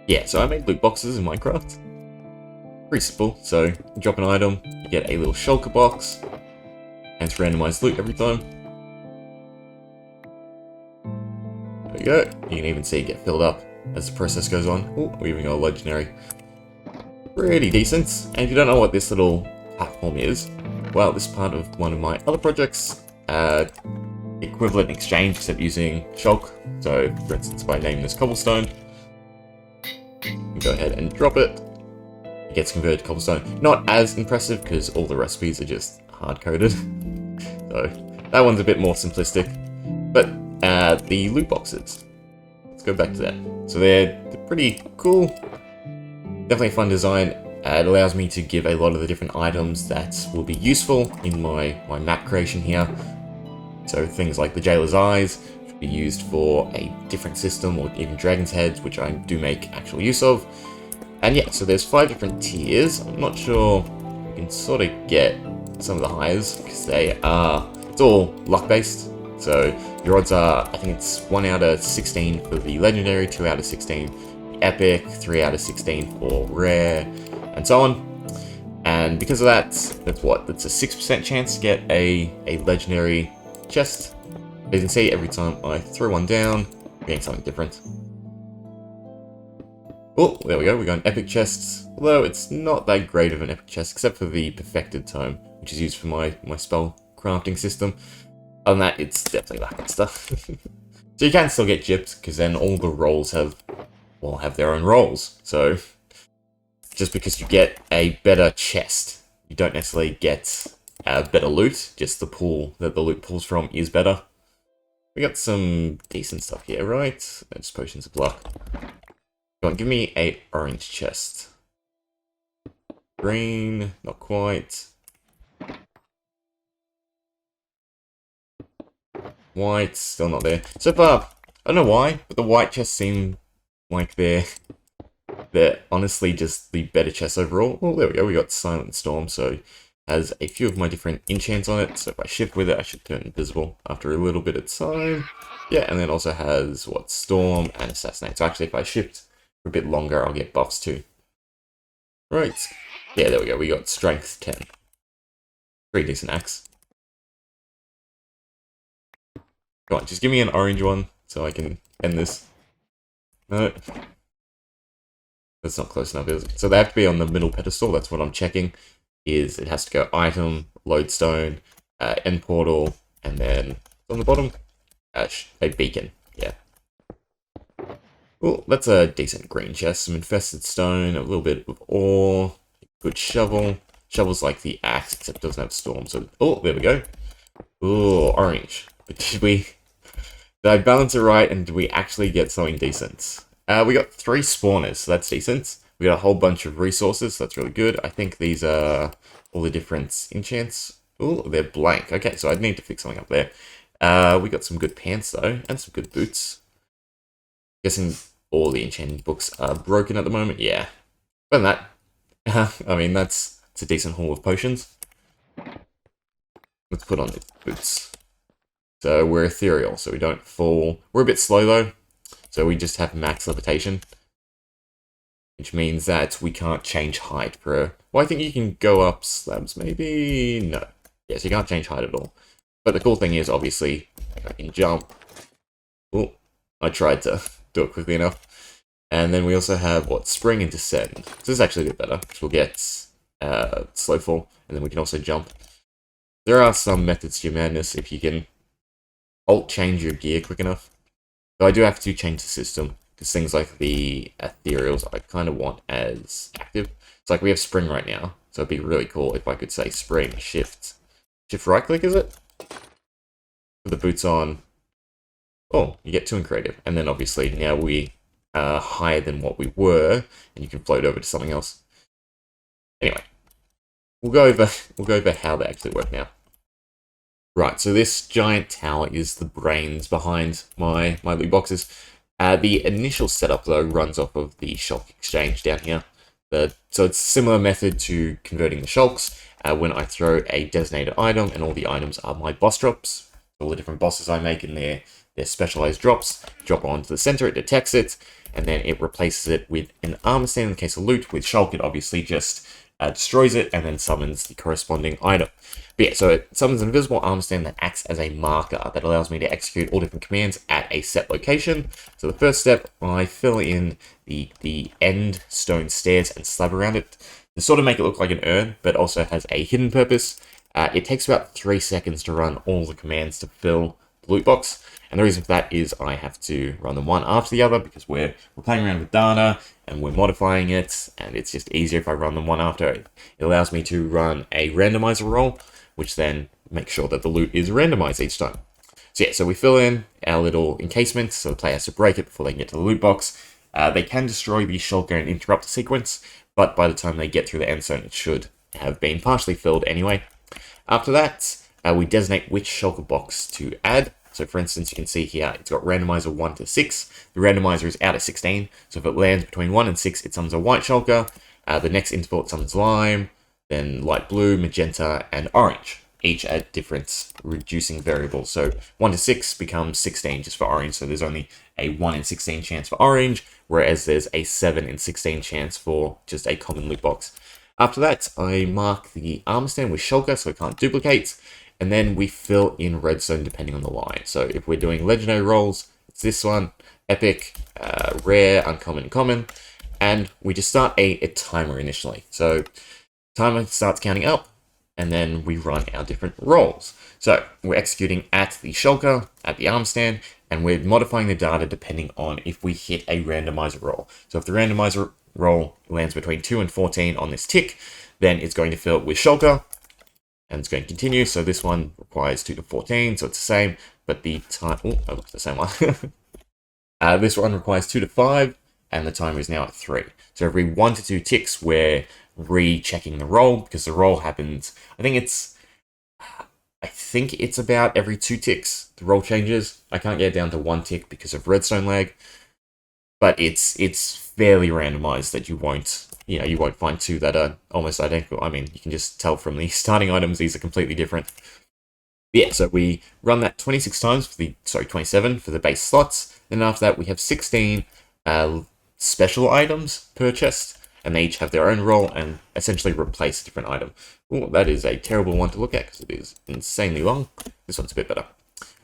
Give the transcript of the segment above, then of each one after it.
Yeah, so I made loot boxes in Minecraft. Pretty simple. So you drop an item, you get a little shulker box, and it's randomized loot every time. There we go. You can even see it get filled up as the process goes on. Oh, we even got a legendary. Pretty decent. And if you don't know what this little platform is, well, this is part of one of my other projects. Equivalent exchange, except using shulk. So, for instance, by naming this cobblestone, you go ahead and drop it. It gets converted to cobblestone. Not as impressive because all the recipes are just hard-coded. So that one's a bit more simplistic. But the loot boxes. Let's go back to that. So they're pretty cool. Definitely a fun design. It allows me to give a lot of the different items that will be useful in my map creation here. So things like the Jailer's Eyes should be used for a different system, or even Dragon's Heads, which I do make actual use of. And yeah, so there's 5 different tiers. I'm not sure you can sort of get some of the highs, because it's all luck-based. So your odds are, I think it's 1 out of 16 for the Legendary, 2 out of 16 for the Epic, 3 out of 16 for Rare, and so on. And because of that, that's a 6% chance to get a Legendary chest. As you can see, every time I throw one down, I'm getting something different. Oh, there we go, we got an epic chest. Although it's not that great of an epic chest, except for the perfected tome, which is used for my spell crafting system. Other than that, it's definitely lackluster. So you can still get gypped, because then all the roles have their own roles. So just because you get a better chest, you don't necessarily get better loot, just the pool that the loot pulls from is better. We got some decent stuff here, right? Just potions of luck. Go on, give me a orange chest. Green, not quite. White, still not there. So far, I don't know why, but the white chests seem like they're honestly just the better chests overall. Well, there we go, we got Silent Storm, so has a few of my different enchants on it, so if I shift with it, I should turn invisible after a little bit of time. Yeah, and then also has, Storm and Assassinate. So actually, if I shift for a bit longer, I'll get buffs too. Right. Yeah, there we go. We got Strength 10. Pretty decent axe. Come on, just give me an orange one so I can end this. No. That's not close enough, is it? So they have to be on the middle pedestal. That's what I'm checking. Is it has to go item, lodestone, end portal, and then on the bottom, a beacon. Yeah. Well, that's a decent green chest. Some infested stone, a little bit of ore, good shovel. Shovel's like the axe, except it doesn't have storm. So, oh, there we go. Oh, orange. But did I balance it right, and did we actually get something decent? We got 3 spawners, so that's decent. We got a whole bunch of resources, so that's really good. I think these are all the different enchants. Oh, they're blank. Okay, so I'd need to fix something up there. We got some good pants, though, and some good boots. Guessing all the enchanting books are broken at the moment. Yeah. But that, I mean, it's a decent haul of potions. Let's put on the boots. So we're ethereal, so we don't fall. We're a bit slow, though. So we just have max levitation. Which means that we can't change height per... Well, I think you can go up slabs, maybe? No. Yes, you can't change height at all. But the cool thing is, obviously, I can jump. Oh, I tried to do it quickly enough. And then we also have, spring and descend. So this is actually a bit better, because we'll get slow fall, and then we can also jump. There are some methods to your madness if you can alt change your gear quick enough. So I do have to change the system, because things like the ethereals I kind of want as active. It's like we have spring right now, so it'd be really cool if I could say spring, shift right click, is it? Put the boots on. Oh, you get 2 in creative. And then obviously now we are higher than what we were, and you can float over to something else. Anyway, we'll go over how they actually work now. Right, so this giant tower is the brains behind my loot boxes. The initial setup, though, runs off of the shulk exchange down here. So it's a similar method to converting the shulks. When I throw a designated item, and all the items are my boss drops. All the different bosses I make in their specialized drops. Drop onto the center, it detects it, and then it replaces it with an armor stand in the case of loot. With Shulk, it obviously just destroys it and then summons the corresponding item. But yeah, so it summons an invisible armor stand that acts as a marker that allows me to execute all different commands at a set location. So the first step, I fill in the end stone stairs and slab around it to sort of make it look like an urn, but also has a hidden purpose. It takes about 3 seconds to run all the commands to fill the loot box. And the reason for that is I have to run them one after the other because we're playing around with data and we're modifying it, and it's just easier if I run them one after. It allows me to run a randomizer roll, which then makes sure that the loot is randomized each time. So yeah, so we fill in our little encasement, so the player has to break it before they can get to the loot box. They can destroy the shulker and interrupt the sequence, but by the time they get through the end zone, it should have been partially filled anyway. After that, we designate which shulker box to add. So for instance, you can see here, it's got randomizer 1 to 6. The randomizer is out at 16, so if it lands between 1 and 6, it summons a white shulker. The next interval, it summons lime, then light blue, magenta, and orange, each at different reducing variables. So 1 to 6 becomes 16 just for orange, so there's only a 1 in 16 chance for orange, whereas there's a 7 in 16 chance for just a common loot box. After that, I mark the armor stand with shulker so it can't duplicate, and then we fill in redstone depending on the line. So if we're doing legendary rolls, it's this one, epic, rare, uncommon, common, and we just start a timer initially. So timer starts counting up, and then we run our different rolls. So we're executing at the shulker, at the arm stand, and we're modifying the data depending on if we hit a randomizer roll. So if the randomizer roll lands between 2 and 14 on this tick, then it's going to fill it with shulker, and it's going to continue. So this one requires 2 to 14, so it's the same, but the time, oh, I looked at the same one. This one requires 2 to 5, and the timer is now at 3. So every 1 to 2 ticks, we're rechecking the roll, because the roll happens, I think it's about every 2 ticks, the roll changes. I can't get it down to 1 tick because of redstone lag, but it's fairly randomized that you won't find 2 that are almost identical. I mean, you can just tell from the starting items, these are completely different. Yeah, so we run that 26 times for 27 for the base slots. Then after that, we have 16 special items per chest, and they each have their own role and essentially replace a different item. Ooh, that is a terrible one to look at because it is insanely long. This one's a bit better.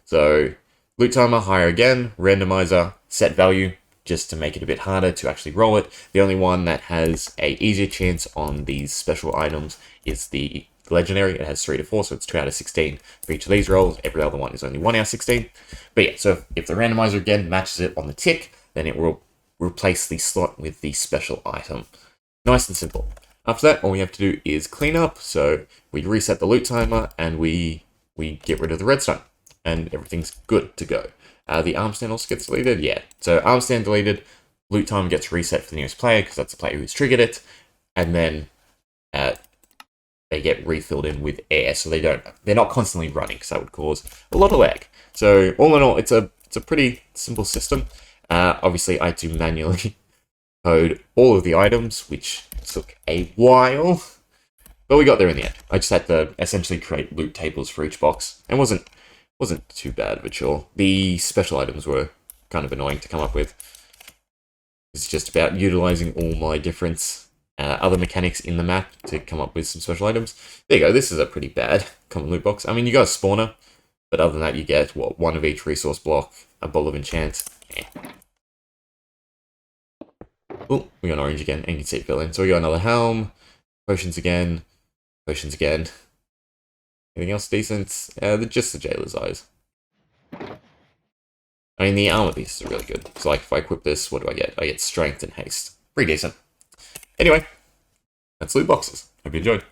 So, loot timer, higher again, randomizer, set value, just to make it a bit harder to actually roll it. The only one that has a easier chance on these special items is the legendary. It has 3 to 4, so it's 2 out of 16 for each of these rolls. Every other one is only 1 out of 16. But yeah, so if the randomizer again matches it on the tick, then it will replace the slot with the special item. Nice and simple. After that, all we have to do is clean up. So we reset the loot timer and we get rid of the redstone, and everything's good to go. The arm stand also gets deleted, yeah. So arm stand deleted, loot timer gets reset for the newest player because that's the player who's triggered it, and then they get refilled in with air, so they're not constantly running because that would cause a lot of lag. So all in all, it's a pretty simple system. Obviously, I had to manually code all of the items, which took a while, but we got there in the end. I just had to essentially create loot tables for each box, and wasn't too bad of a chore. The special items were kind of annoying to come up with. It's just about utilizing all my different other mechanics in the map to come up with some special items. There you go, this is a pretty bad common loot box. I mean, you got a spawner, but other than that, you get, what, 1 of each resource block, a bowl of enchant. Oh, we got an orange again, and you can see it fill in. So we got another helm, potions again. Anything else decent? Just the jailer's eyes. I mean, the armor pieces are really good. So like, if I equip this, what do I get? I get strength and haste. Pretty decent. Anyway, that's loot boxes. Hope you enjoyed.